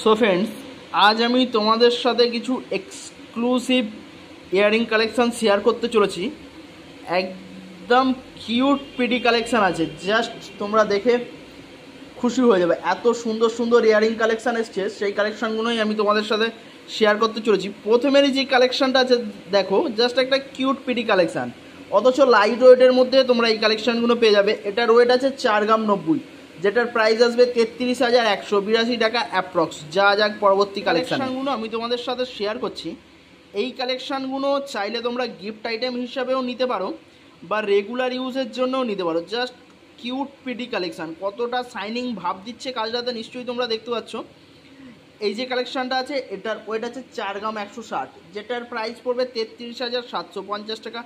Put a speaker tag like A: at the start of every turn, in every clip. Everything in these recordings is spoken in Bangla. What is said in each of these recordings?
A: সো ফ্রেন্ডস, আজ আমি তোমাদের সাথে কিছু এক্সক্লুসিভ ইয়ারিং কালেকশন শেয়ার করতে চলেছি। একদম কিউট পিডি কালেকশন আছে, জাস্ট তোমরা দেখে খুশি হয়ে যাবে। এত সুন্দর সুন্দর ইয়ারিং কালেকশন এসছে, সেই কালেকশনগুলোই আমি তোমাদের সাথে শেয়ার করতে চলেছি। প্রথমেরই যে কালেকশনটা আছে দেখো, জাস্ট একটা কিউট পিডি কালেকশান, অথচ লাইট ওয়েটের মধ্যে তোমরা এই কালেকশানগুলো পেয়ে যাবে। এটার ওয়েট আছে 4 গ্রাম 90, যেটার প্রাইস আসবে 33,182 টাকা অ্যাপ্রক্স। যা যাক পরবর্তী কালেকশানগুলো আমি তোমাদের সাথে শেয়ার করছি। এই কালেকশানগুলো চাইলে তোমরা গিফট আইটেম হিসাবেও নিতে পারো বা রেগুলার ইউজের জন্যও নিতে পারো। জাস্ট কিউট পিডি কালেকশান, কতটা শাইনিং ভাব দিচ্ছে কাজটাতে নিশ্চয়ই তোমরা দেখতে পাচ্ছ। এই যে কালেকশানটা আছে এটার ওয়েট আছে 4 গ্রাম 160, যেটার প্রাইস পড়বে 33,750 টাকা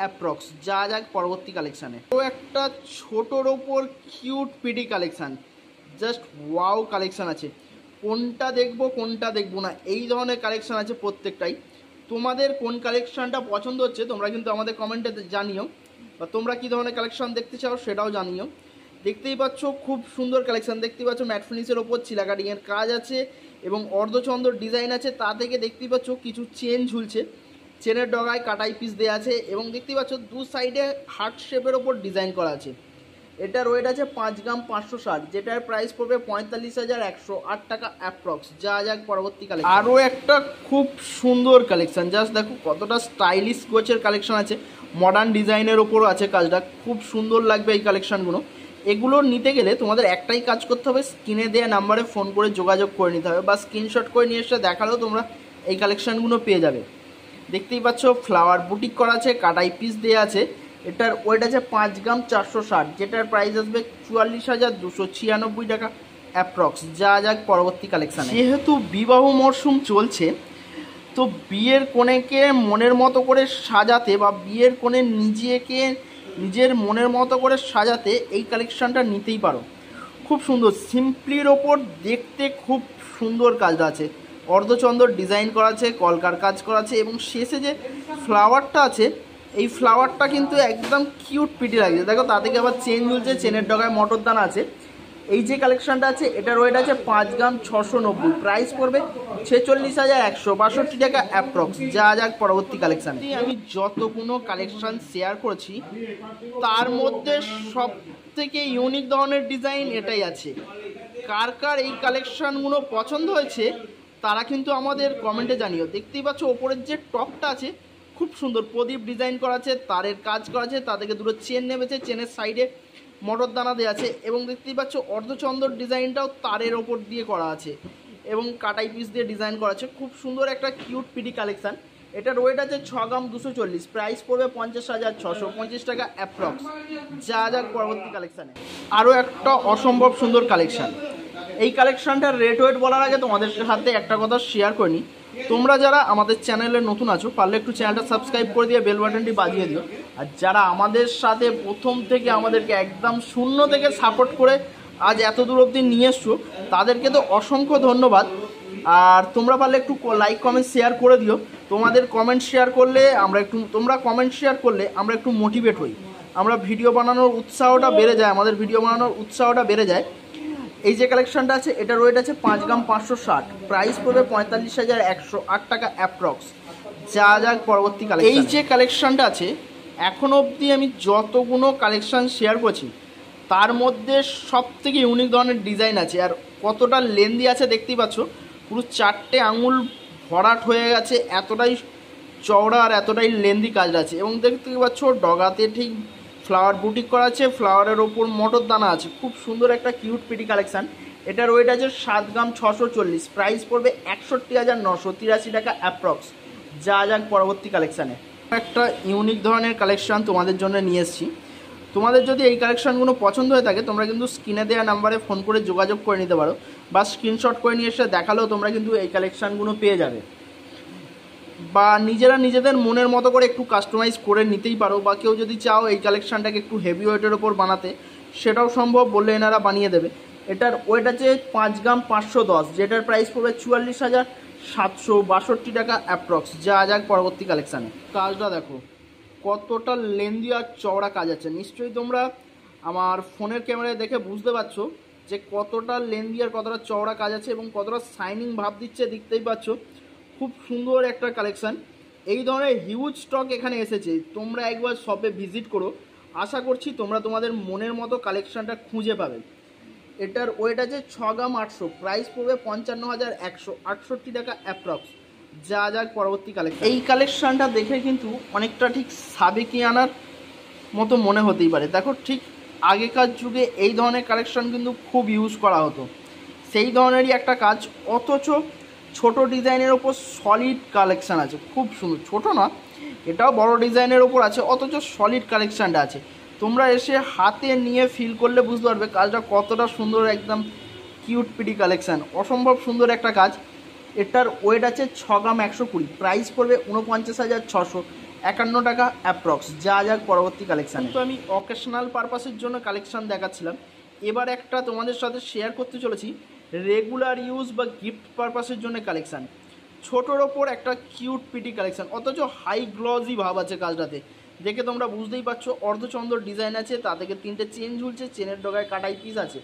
A: অ্যাপ্রক্স। যা যাক পরবর্তী কালেকশানে। তো একটা ছোটোর ওপর cute PD collection, just wow collection আছে। কোনটা দেখবো কোনটা দেখবো না, এই ধরনের কালেকশান আছে প্রত্যেকটাই। তোমাদের কোন কালেকশানটা পছন্দ হচ্ছে তোমরা কিন্তু আমাদের কমেন্টে জানিও, বা তোমরা কী ধরনের কালেকশান দেখতে চাও সেটাও জানিও। দেখতেই পাচ্ছ খুব সুন্দর কালেকশান, দেখতেই পাচ্ছ ম্যাট ফিনিশের ওপর চিলা কাটিংয়ের কাজ আছে এবং অর্ধচন্দ্র ডিজাইন আছে। তা থেকে দেখতেই পাচ্ছ কিছু চেন ঝুলছে, চেনের ডগায় কাটাই পিস দেওয়া আছে এবং দেখতেই পাচ্ছ দু সাইডে হার্ট শেপের ওপর ডিজাইন করা আছে। এটার ওয়েট আছে 5 গ্রাম 560, যেটার প্রাইস পড়বে 45,108 টাকা অ্যাপ্রক্স। যা যাক পরবর্তী কালেকশন। আরও একটা খুব সুন্দর কালেকশন, জাস্ট দেখো কতটা স্টাইলিশ গোছের কালেকশন আছে, মডার্ন ডিজাইনের ওপরও আছে কাজটা, খুব সুন্দর লাগবে এই কালেকশানগুলো। এগুলো নিতে গেলে তোমাদের একটাই কাজ করতে হবে, স্ক্রিনে দেওয়া নাম্বারে ফোন করে যোগাযোগ করে নিতে হবে, বা স্ক্রিনশট করে নিয়ে এসে দেখালেও তোমরা এই কালেকশানগুলো পেয়ে যাবে। দেখতেই পাচ্ছ ফ্লাওয়ার বুটিক করা আছে, কাটাই পিস দেওয়া আছে। এটার ওয়েট আছে 5 গ্রাম 460, যেটার প্রাইস আসবে 44,296 টাকা অ্যাপ্রক্স। যা যাক পরবর্তী কালেকশান। যেহেতু বিবাহ মরশুম চলছে, তো বিয়ের কনেকে মনের মতো করে সাজাতে বা বিয়ের কোণে নিজের মনের মতো করে সাজাতে এই কালেকশানটা নিতেই পারো। খুব সুন্দর, সিম্পলির ওপর দেখতে খুব সুন্দর কাজটা আছে, অর্ধচন্দ্র ডিজাইন করা আছে, কলকার কাজ করা আছে এবং শেষে যে ফ্লাওয়ারটা আছে এই ফ্লাওয়ারটা কিন্তু একদম কিউট পিটি লাগছে। দেখো তা থেকে আবার চেন ঝুলছে, চেনের ডগায় মটর দানা আছে। এই যে কালেকশানটা আছে এটার ওয়েট আছে 5 গ্রাম 690, প্রাইস পড়বে 46,162 টাকা অ্যাপ্রক্স। যা যাক পরবর্তী কালেকশান। আমি যতগুলো কালেকশান শেয়ার করেছি তার মধ্যে সব থেকে ইউনিক ধরনের ডিজাইন এটাই আছে। কার কার এই কালেকশানগুলো পছন্দ হয়েছে তারা কিন্তু আমাদের কমেন্টে জানিও। দেখতেই পাচ্ছ ওপরের যে টপটা আছে খুব সুন্দর প্রদীপ ডিজাইন করা আছে, তারের কাজ করা আছে, তা থেকে দুটো চেন নেমেছে, চেনের সাইডে মটর দানা দেওয়া আছে এবং দেখতেই পাচ্ছ অর্ধচন্দ্র ডিজাইনটাও তারের ওপর দিয়ে করা আছে এবং কাটাই পিস দিয়ে ডিজাইন করা আছে। খুব সুন্দর একটা কিউট পিডি কালেকশান। এটার ওয়েট আছে 6 গ্রাম 240, প্রাইস পড়বে 50,625 টাকা অ্যাপ্রক্স। যা যাক পরবর্তী কালেকশানে। আরও একটা অসম্ভব সুন্দর কালেকশান। এই কালেকশানটার রেট ওয়েট বলার আগে তোমাদের সাথে একটা কথা শেয়ার করে নিই। তোমরা যারা আমাদের চ্যানেলে নতুন আছো পারলে একটু চ্যানেলটা সাবস্ক্রাইব করে দিয়ে বেল বাটনটি বাজিয়ে দিও। আর যারা আমাদের সাথে প্রথম থেকে আমাদেরকে একদম শূন্য থেকে সাপোর্ট করে আজ এত দূর অবধি নিয়ে এসছো তাদেরকে তো অসংখ্য ধন্যবাদ। আর তোমরা পারলে একটু লাইক কমেন্ট শেয়ার করে দিও। তোমাদের কমেন্ট শেয়ার করলে তোমরা কমেন্ট শেয়ার করলে আমরা একটু মোটিভেট হই, আমরা ভিডিও বানানোর উৎসাহটা বেড়ে যায়, আমাদের ভিডিও বানানোর উৎসাহটা বেড়ে যায়। এই যে কালেকশানটা আছে এটার ওয়েট আছে 5 গ্রাম 560, প্রাইস পড়বে 45,108 টাকা অ্যাপ্রক্স। যা যাক পরবর্তী কালেকশন। এই যে কালেকশানটা আছে এখনো অবধি আমি যতগুলো কালেকশান শেয়ার করছি তার মধ্যে সব থেকে ইউনিক ধরনের ডিজাইন আছে। আর কতটা লেন্দি আছে দেখতেই পাচ্ছ, পুরো 4টে আঙুল ভরাট হয়ে গেছে, এতটাই চওড়া আর এতটাই লেন্দি কাজ আছে এবং দেখতে পাচ্ছ ডগাতে ঠিক ফ্লাওয়ার বুটিক করা আছে, ফ্লাওয়ারের ওপর মটর দানা আছে। খুব সুন্দর একটা কিউট পিটি কালেকশান। এটার ওয়েট আছে 7 গ্রাম 640, প্রাইস পড়বে 61,983 টাকা অ্যাপ্রক্স। যা যাক পরবর্তী কালেকশানে। একটা ইউনিক ধরনের কালেকশান তোমাদের জন্য নিয়ে এসেছি। তোমাদের যদি এই কালেকশানগুলো পছন্দ হয়ে থাকে তোমরা কিন্তু স্ক্রিনে দেওয়া নাম্বারে ফোন করে যোগাযোগ করে নিতে পারো, বা স্ক্রিনশট করে নিয়ে এসে দেখালেও তোমরা কিন্তু এই কালেকশানগুলো পেয়ে যাবে। বা নিজেরা নিজেদের মনের মতো করে একটু কাস্টমাইজ করে নিতেই পারো, বা কেউ যদি চাও এই কালেকশানটাকে একটু হেভি ওয়েটের ওপর বানাতে সেটাও সম্ভব, বললে এনারা বানিয়ে দেবে। এটার ওয়েট আছে 5 গ্রাম 510, যেটার প্রাইস পড়বে 44,762 টাকা অ্যাপ্রক্স। যা যাক পরবর্তী কালেকশানে। কাজটা দেখো কতটা লেন্দি আর চওড়া কাজ আছে, নিশ্চয়ই তোমরা আমার ফোনের ক্যামেরায় দেখে বুঝতে পারছো যে কতটা লেন্দি আর কতটা চওড়া কাজ আছে এবং কতটা শাইনিং ভাব দিচ্ছে, দেখতেই পাচ্ছ। খুব সুন্দর একটা কালেকশান। এই ধরনের হিউজ স্টক এখানে এসেছে, তোমরা একবার শপে ভিজিট করো, আশা করছি তোমরা তোমাদের মনের মতো কালেকশানটা খুঁজে পাবে। এটার ওয়েট আছে 6 গ্রাম 800, প্রাইস পড়বে 55,168 টাকা অ্যাপ্রক্স। যা যাক পরবর্তী কালেকশন। এই কালেকশানটা দেখে কিন্তু অনেকটা ঠিক সাবেকিয়ানার মতো মনে হতেই পারে। দেখো, ঠিক আগেকার যুগে এই ধরনের কালেকশান কিন্তু খুব ইউজ করা হতো, সেই ধরনেরই একটা কাজ, অথচ ছোট ডিজাইনের ওপর সলিড কালেকশান আছে। খুব সুন্দর, ছোট না, এটাও বড় ডিজাইনের ওপর আছে, অথচ সলিড কালেকশানটা আছে। তোমরা এসে হাতে নিয়ে ফিল করলে বুঝতে পারবে কাজটা কতটা সুন্দর, একদম কিউট পিটি কালেকশান, অসম্ভব সুন্দর একটা কাজ। এটার ওয়েট আছে 6 গ্রাম 120, প্রাইস পড়বে 49,651 টাকা অ্যাপ্রক্স। যা যাক পরবর্তী কালেকশান। তো আমি অকেশনাল পারপাসের জন্য কালেকশান দেখাচ্ছিলাম, এবার একটা তোমাদের সাথে শেয়ার করতে চলেছি রেগুলার ইউজ বা গিফট পারপাসের জন্য কালেকশান। ছোটোর ওপর একটা কিউট পিটি কালেকশান, অথচ হাই গ্লজি ভাব আছে কাজটাতে, দেখে তোমরা বুঝতেই পারছো। অর্ধচন্দ্র ডিজাইন আছে, তা থেকে 3টে চেন ঝুলছে, চেনের ডগায় কাটাই পিস আছে।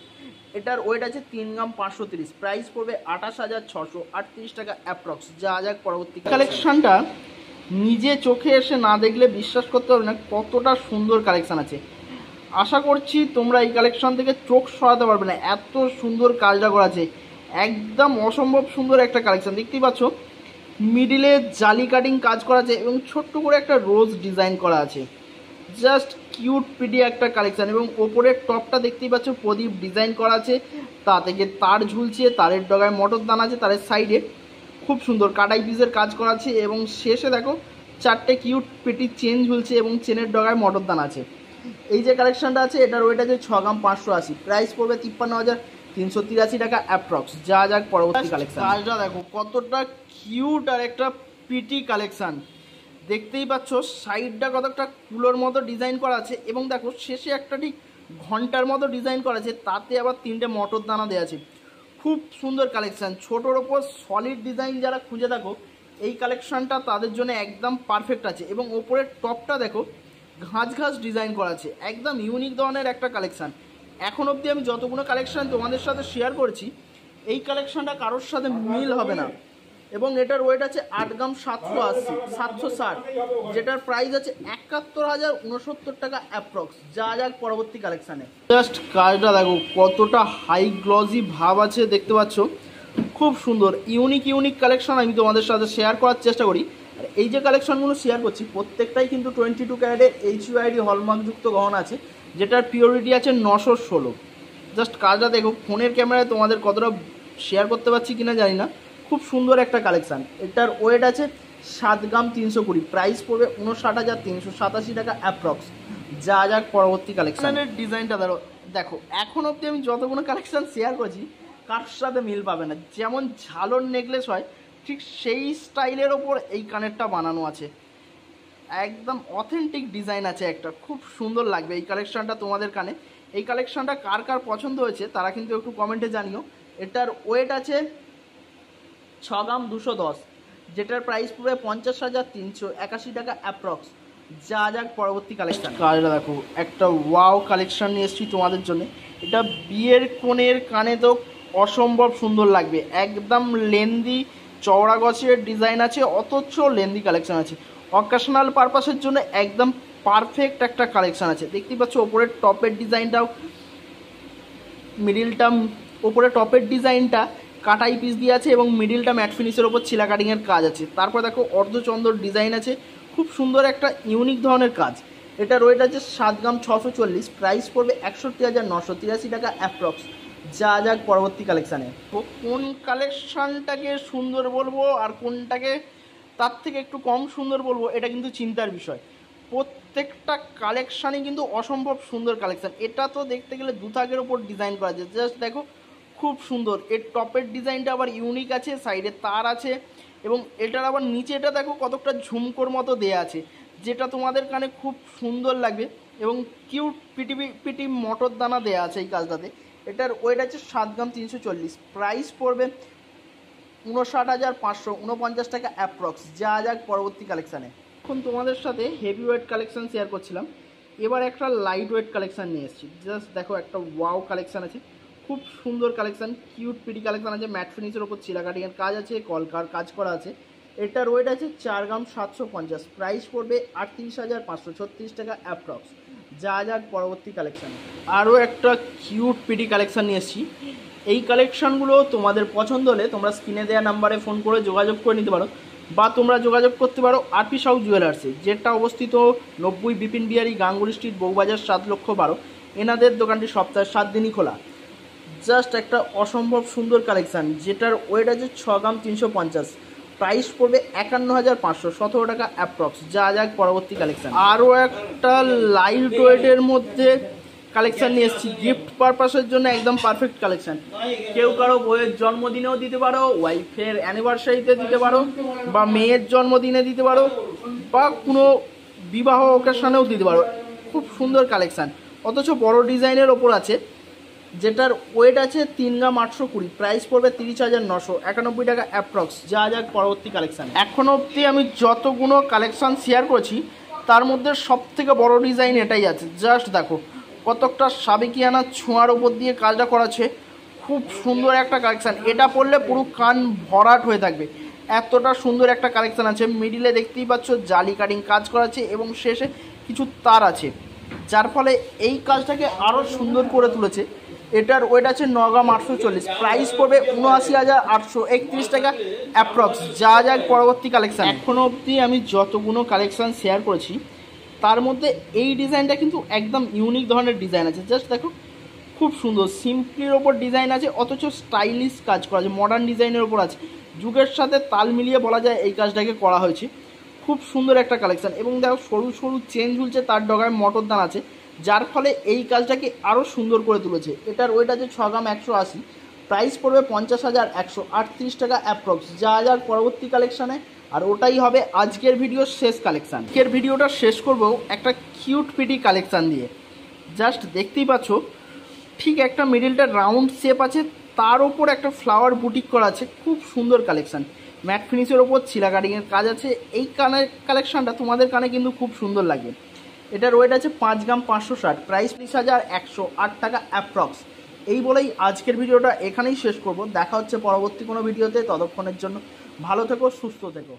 A: এটার ওয়েট আছে 3 গ্রাম 530, প্রাইস পড়বে 28,638 টাকা অ্যাপ্রক্স। যা যাক পরবর্তী কালেকশানটা। নিজে চোখে এসে না দেখলে বিশ্বাস করতে পারবে না কতটা সুন্দর কালেকশান আছে। আশা করছি তোমরা এই কালেকশন থেকে চোখ সরাতে পারবে না, এত সুন্দর কাজটা করা আছে, একদম অসম্ভব সুন্দর একটা কালেকশন। দেখতেই পাচ্ছ মিডিলে জালি কাটিং কাজ করা আছে এবং ছোট্ট করে একটা রোজ ডিজাইন করা আছে, জাস্ট কিউট পিটি একটা কালেকশন। এবং ওপরের টপটা দেখতেই পাচ্ছ প্রদীপ ডিজাইন করা আছে, তা থেকে তার ঝুলছে, তারের ডগায় মটর দানা আছে, তারের সাইডে খুব সুন্দর কাটাই পিসের কাজ করা আছে। এবং শেষে দেখো 4টে কিউট পিটি চেন ঝুলছে এবং চেনের ডগায় মটর দানা আছে। এই যে কালেকশনটা আছে, এটার ওয়েট আছে 6 গ্রাম 580, প্রাইস পড়বে 53,383 টাকা অ্যাপ্রক্স। যা যাক পরবর্তী কালেকশন। কাজটা দেখো কতটা কিউট আর একটা পিটি কালেকশন, দেখতেই পাচ্ছ সাইডটা কতটা কুলোর মতো ডিজাইন করা আছে এবং দেখো শেষে একটা ঠিক ঘন্টার মতো ডিজাইন করা আছে, তাতে আবার 3টে মটর দানা দেওয়া আছে। খুব সুন্দর কালেকশান, ছোটোর ওপর সলিড ডিজাইন যারা খুঁজে থাকো এই কালেকশানটা তাদের জন্য একদম পারফেক্ট আছে। এবং ওপরের টপটা দেখো ঘাস ঘাস ডিজাইন করা আছে, একদম ইউনিক ধরনের একটা কালেকশান। এখন অবধি আমি যতগুলো কালেকশান তোমাদের সাথে শেয়ার করেছি, এই কালেকশানটা কারোর সাথে মিল হবে না। এবং এটার ওয়েট আছে 8 গ্রাম 760, যেটার প্রাইস আছে 71,069 টাকা অ্যাপ্রক্স। যা যাক পরবর্তী কালেকশানে। জাস্ট কাজটা দেখো কতটা হাই গ্লজি ভাব আছে, দেখতে পাচ্ছ খুব সুন্দর ইউনিক কালেকশান আমি তোমাদের সাথে শেয়ার করার চেষ্টা করি। আর এই যে কালেকশানগুলো শেয়ার করছি প্রত্যেকটাই কিন্তু 22 ক্যারেটের HUID হলমার্কযুক্ত গহনা আছে, যেটার পিওরিটি আছে 916। জাস্ট কাজটা দেখো, ফোনের ক্যামেরায় তোমাদের কতটা শেয়ার করতে পারছি কিনা জানি না, খুব সুন্দর একটা কালেকশান। এটার ওয়েট আছে 7 গ্রাম 320, প্রাইস পড়বে 59,387 টাকা অ্যাপ্রক্স। যা যাক পরবর্তী কালেকশানের ডিজাইনটা দেখো, এখন অবধি আমি যতগুলো কালেকশান শেয়ার করছি কার সাথে মিল পাবে না। যেমন ঝালর নেকলেস হয় ঠিক সেই স্টাইলের ওপর এই কানেরটা বানানো আছে, একদম অথেন্টিক ডিজাইন আছে একটা, খুব সুন্দর লাগবে এই কালেকশানটা তোমাদের কানে। এই কালেকশানটা কার কার পছন্দ হয়েছে তারা কিন্তু একটু কমেন্টে জানিও। এটার ওয়েট আছে 6 গ্রাম 210, যেটার প্রাইস পড়বে 50,381 টাকা অ্যাপ্রক্স। যা যাক পরবর্তী কালেকশন। কাজটা দেখো একটা ওয়াও কালেকশন নিয়ে এসেছি তোমাদের জন্য। এটা বিয়ের কোণের কানে তো অসম্ভব সুন্দর লাগবে, একদম লেন্দি চওড়া গছের ডিজাইন আছে, অথচ লেন্দি কালেকশন আছে। অকেশনাল পারপাসের জন্য একদম পারফেক্ট একটা কালেকশন আছে। দেখতেই পাচ্ছ ওপরের টপের ডিজাইনটাও, মিডিলটা, ওপরে টপের ডিজাইনটা কাটাই পিস দিয়ে আছে এবং মিডিলটা ম্যাট ফিনিশের ওপর ছিলা কাটিংয়ের কাজ আছে। তারপর দেখো অর্ধচন্দ্র ডিজাইন আছে, খুব সুন্দর একটা ইউনিক ধরনের কাজ। এটা ওয়েট আছে 7 গ্রাম 640, প্রাইস পড়বে 61,983 টাকা অ্যাপ্রক্স। যা যাক পরবর্তী কালেকশানে। তো কোন কালেকশানটাকে সুন্দর বলবো আর কোনটাকে তার থেকে একটু কম সুন্দর বলবো, এটা কিন্তু চিন্তার বিষয়। প্রত্যেকটা কালেকশানই কিন্তু অসম্ভব সুন্দর কালেকশান। এটা তো দেখতে গেলে দুথাকের ওপর ডিজাইন করা আছে, জাস্ট দেখো খুব সুন্দর। এর টপের ডিজাইনটা আবার ইউনিক আছে, সাইডে তার আছে এবং এটার আবার নিচেটা দেখো কতটা ঝুমকোর মতো দেয়া আছে, যেটা তোমাদের কানে খুব সুন্দর লাগবে। এবং কিউট পিটি মটর দানা দেয়া আছে এই কাজটাতে। এটার ওয়েট আছে 7 গ্রাম 340, প্রাইস পড়বে 59,549 টাকা অ্যাপ্রক্স। যা যাক পরবর্তী কালেকশানে। এখন তোমাদের সাথে হেভি ওয়েট কালেকশান শেয়ার করছিলাম, এবার একটা লাইট ওয়েট কালেকশান নিয়ে এসেছি। জাস্ট দেখো একটা ওয়াও কালেকশান আছে, খুব সুন্দর কালেকশান, কিউট পিডি কালেকশান আছে। ম্যাট ফিনিশের ওপর চিলা কাটিংয়ের কাজ আছে, কলকার কাজ করা আছে। এটার ওয়েট আছে 4 গ্রাম 750, প্রাইস পড়বে 38,536 টাকা অ্যাপ্রক্স। যা যাক পরবর্তী কালেকশান। আরও একটা কিউট পিডি কালেকশান নিয়ে এসেছি। এই কালেকশানগুলো তোমাদের পছন্দ হলে তোমরা স্ক্রিনে দেওয়া নাম্বারে ফোন করে যোগাযোগ করে নিতে পারো, বা তোমরা যোগাযোগ করতে পারো আরপি সাউ জুয়েলার্সে, যেটা অবস্থিত 90 বিপিন বিহারি গাঙ্গুলি স্ট্রিট, বউবাজার, 7,12,000। এনাদের দোকানটি সপ্তাহে 7 দিনই খোলা। জাস্ট একটা অসম্ভব সুন্দর কালেকশান, যেটার ওয়েট আছে 6 গ্রাম 350, প্রাইস পড়বে 51,500, 17 টাকা অ্যাপ্রক্স। যা যাক পরবর্তী কালেকশান। আরও একটা লাইট ওয়েটের মধ্যে কালেকশান নিয়ে এসেছি, গিফট পারপাসের জন্য একদম পারফেক্ট কালেকশান। কেউ কারো বইয়ের জন্মদিনেও দিতে পারো, ওয়াইফের অ্যানিভার্সারিতে দিতে পারো, বা মেয়ের জন্মদিনে দিতে পারো, বা কোনো বিবাহ অকেশনেও দিতে পারো। খুব সুন্দর কালেকশান, অথচ বড় ডিজাইনের ওপর আছে, যেটার ওয়েট আছে 3 গ্রাম 820, প্রাইস পড়বে 30,991 টাকা অ্যাপ্রক্স। যা যাক পরবর্তী কালেকশান। এখন অবধি আমি যতগুলো কালেকশান শেয়ার করেছি তার মধ্যে সবথেকে বড় ডিজাইন এটাই আছে। জাস্ট দেখো কতকটা সাবেকিয়ানা ছোঁয়ার ওপর দিয়ে কাজটা করাছে। খুব সুন্দর একটা কালেকশান, এটা পরলে পুরো কান ভরাট হয়ে থাকবে, এতটা সুন্দর একটা কালেকশান আছে। মিডিলে দেখতেই পাচ্ছ জালি কাটিং কাজ করাছে এবং শেষে কিছু তার আছে, যার ফলে এই কাজটাকে আরও সুন্দর করে তুলেছে। এটার ওয়েট আছে 9 গ্রাম 840, প্রাইস পড়বে 79,831 টাকা অ্যাপ্রক্স। যা যাক পরবর্তী কালেকশান। এখনও অবধি আমি যতগুলো কালেকশান শেয়ার করেছি তার মধ্যে এই ডিজাইনটা কিন্তু একদম ইউনিক ধরনের ডিজাইন আছে। জাস্ট দেখো খুব সুন্দর সিম্পলির ওপর ডিজাইন আছে, অথচ স্টাইলিশ কাজ করা আছে, মডার্ন ডিজাইনের ওপর আছে। যুগের সাথে তাল মিলিয়ে বলা যায় এই কাজটাকে করা হয়েছে। খুব সুন্দর একটা কালেকশান, এবং দেখো সরু সরু চেন ঝুলছে, তার ডগায় মটর দান আছে, যার ফলে এই কাজটাকে আরও সুন্দর করে তুলেছে। এটার ওয়েট আছে 6 গ্রাম 180, প্রাইস পড়বে 50,138 টাকা অ্যাপ্রক্স। যা যাক পরবর্তী কালেকশানে, আর ওটাই হবে আজকের ভিডিওর শেষ কালেকশান। আজকের ভিডিওটা শেষ করবো একটা কিউট পিটি কালেকশান দিয়ে। জাস্ট দেখতেই পাচ্ছ ঠিক একটা মিডিলটা রাউন্ড শেপ আছে, তার ওপর একটা ফ্লাওয়ার বুটিক করা আছে। খুব সুন্দর কালেকশান, ম্যাট ফিনিশের ওপর ছিলা কাটিংয়ের কাজ আছে। এই কালেকশানটা তোমাদের কানে কিন্তু খুব সুন্দর লাগে। এটার ওয়েট আছে 5 গ্রাম 560, প্রাইস 30,108 টাকা অ্যাপ্রক্স। এই বলেই আজকের ভিডিওটা এখানেই শেষ করব। দেখা হচ্ছে পরবর্তী কোনো ভিডিওতে, ততক্ষণের জন্য ভালো থেকো, সুস্থ থেকো।